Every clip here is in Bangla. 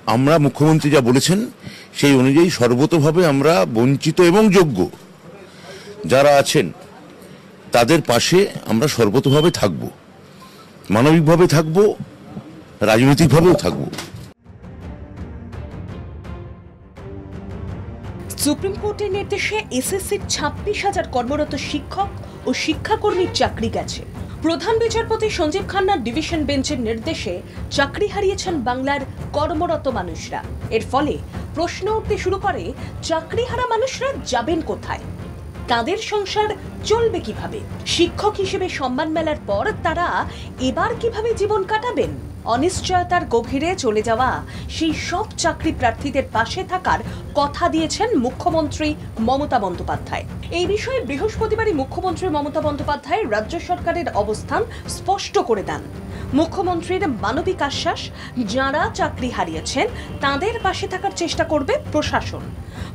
আমরা মুখ্যমন্ত্রী যা বলেছেন সেই অনুযায়ী সর্বতোভাবে আমরা বঞ্চিত এবং যোগ্য যারা আছেন তাদের পাশে আমরা সর্বতোভাবে থাকব, মানবিকভাবে থাকব, রাজনৈতিকভাবেও থাকব। সুপ্রিম কোর্টের নির্দেশে এসএসসির 26,000 কর্মরত শিক্ষক ও শিক্ষাকর্মীর চাকরি গেছে। প্রধান বিচারপতি সঞ্জীব খান্নার ডিভিশন বেঞ্চের নির্দেশে চাকরি হারিয়েছেন বাংলার কর্মরত মানুষরা। এর ফলে প্রশ্ন উঠতে শুরু করে, চাকরি হারা মানুষরা যাবেন কোথায়? তাদের সংসার চলবে কিভাবে? শিক্ষক হিসেবে সম্মান মেলার পর তারা এবার কিভাবে জীবন কাটাবেন? অনিশ্চয়তার গভীরে চলে যাওয়া সেই সব চাকরি প্রার্থীদের পাশে থাকার কথা দিয়েছেন মুখ্যমন্ত্রী মমতা বন্দ্যোপাধ্যায়। এই বিষয়ে বৃহস্পতিবারই মুখ্যমন্ত্রী মমতা বন্দ্যোপাধ্যায় রাজ্য সরকারের অবস্থান স্পষ্ট করে দেন। মুখ্যমন্ত্রীর মানবিক আশ্বাস, যারা চাকরি হারিয়েছেন তাদের পাশে থাকার চেষ্টা করবে প্রশাসন।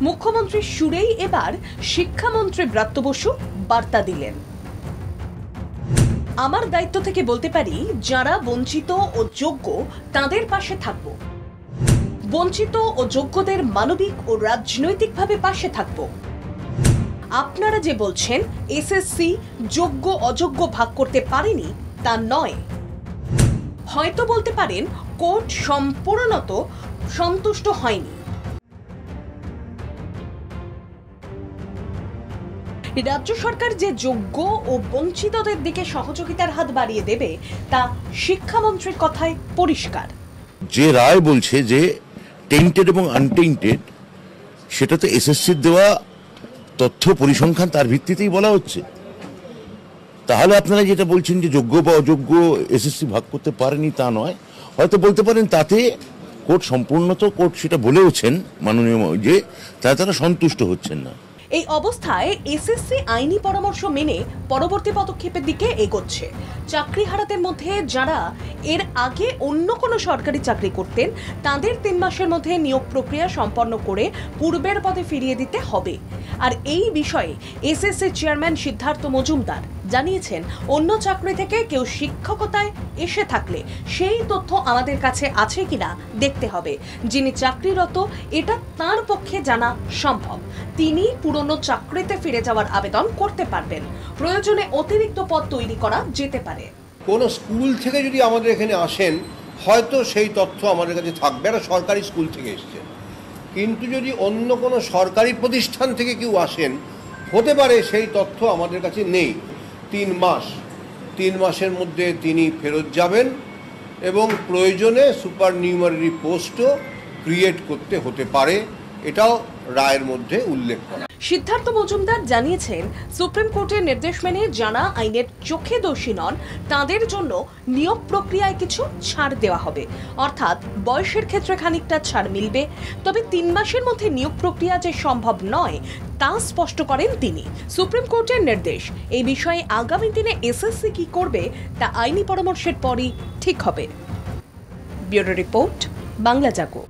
মুখ্যমন্ত্রীর সুরেই এবার শিক্ষামন্ত্রী ব্রাত্য বসু বার্তা দিলেন। আমার দায়িত্ব থেকে বলতে পারি, যারা বঞ্চিত ও যোগ্য তাদের পাশে থাকব। বঞ্চিত ও যোগ্যদের মানবিক ও রাজনৈতিকভাবে পাশে থাকব। আপনারা যে বলছেন এসএসসি যোগ্য অযোগ্য ভাগ করতে পারেনি, তা নয়। হয়তো বলতে পারেন কোর্ট সম্পূর্ণত সন্তুষ্ট হয়নি। রাজ্য সরকার যে যোগ্য ও বঞ্চিতদের দিকে সহযোগিতার হাত বাড়িয়ে দেবে তা শিক্ষামন্ত্রীর কথায় পরিষ্কার। যে রায় বলছে যে টেন্টেড এবং আনটেন্টেড, সেটা তো এসএসসির দেওয়া তথ্য পরিসংখ্যান তার ভিত্তিতেই বলা হচ্ছে। তাহলে আপনারা যেটা বলছেন যে যোগ্য বা অযোগ্য এসএসসি ভাগ করতে পারেনি, তা নয়। হয়তো বলতে পারেন তাতে কোর্ট সম্পূর্ণত কোর্ট সেটা বলেওছেন মাননীয়, যে তারা সন্তুষ্ট হচ্ছেন না। এই অবস্থায় এসএসসি আইনি পরামর্শ মেনে পরবর্তী পদক্ষেপের দিকে এগোচ্ছে। চাকরি হারাদের মধ্যে যারা এর আগে অন্য কোনো সরকারি চাকরি করতেন তাদের 3 মাসের মধ্যে নিয়োগ প্রক্রিয়া সম্পন্ন করে পূর্বের পদে ফিরিয়ে দিতে হবে। আর এই বিষয়ে এসএসসি চেয়ারম্যান সিদ্ধার্থ মজুমদার জানিয়েছেন, অন্য চাকরি থেকে কেউ শিক্ষকতায় এসে থাকলে সেই তথ্য আমাদের কাছে আছে কিনা দেখতে হবে। যিনি চাকরিরত এটা তার পক্ষে জানা সম্ভব, তিনি পুরনো চাকরিতে ফিরে যাওয়ার আবেদন করতে পারবেন। প্রয়োজনে অতিরিক্ত পদ তৈরি করা যেতে পারে। কোন স্কুল থেকে যদি আমাদের এখানে আসেন, হয়তো সেই তথ্য আমাদের কাছে থাকবে, একটা সরকারি স্কুল থেকে এসছে। কিন্তু যদি অন্য কোনো সরকারি প্রতিষ্ঠান থেকে কেউ আসেন, হতে পারে সেই তথ্য আমাদের কাছে নেই। 3 মাসের মধ্যে তিনি ফেরত যাবেন এবং প্রয়োজনে সুপারনিউমারি পোস্টও ক্রিয়েট করতে হতে পারে, এটাও রায়ের মধ্যে উল্লেখ করা। সিদ্ধার্থ মজুমদার জানিয়েছেন, সুপ্রিম কোর্টের নির্দেশ মেনে যারা আইনের চোখে দোষী নন তাদের জন্য নিয়োগ প্রক্রিয়ায় কিছু ছাড় দেওয়া হবে। অর্থাৎ বয়সের ক্ষেত্রে খানিকটা ছাড় মিলবে। তবে 3 মাসের মধ্যে নিয়োগ প্রক্রিয়া যে সম্ভব নয় তা স্পষ্ট করেন তিনি। সুপ্রিম কোর্টের নির্দেশ, এই বিষয়ে আগামী দিনে এসএসসি কি করবে তা আইনি পরামর্শের পরই ঠিক হবে। ব্যুরো রিপোর্ট, বাংলা জাগো।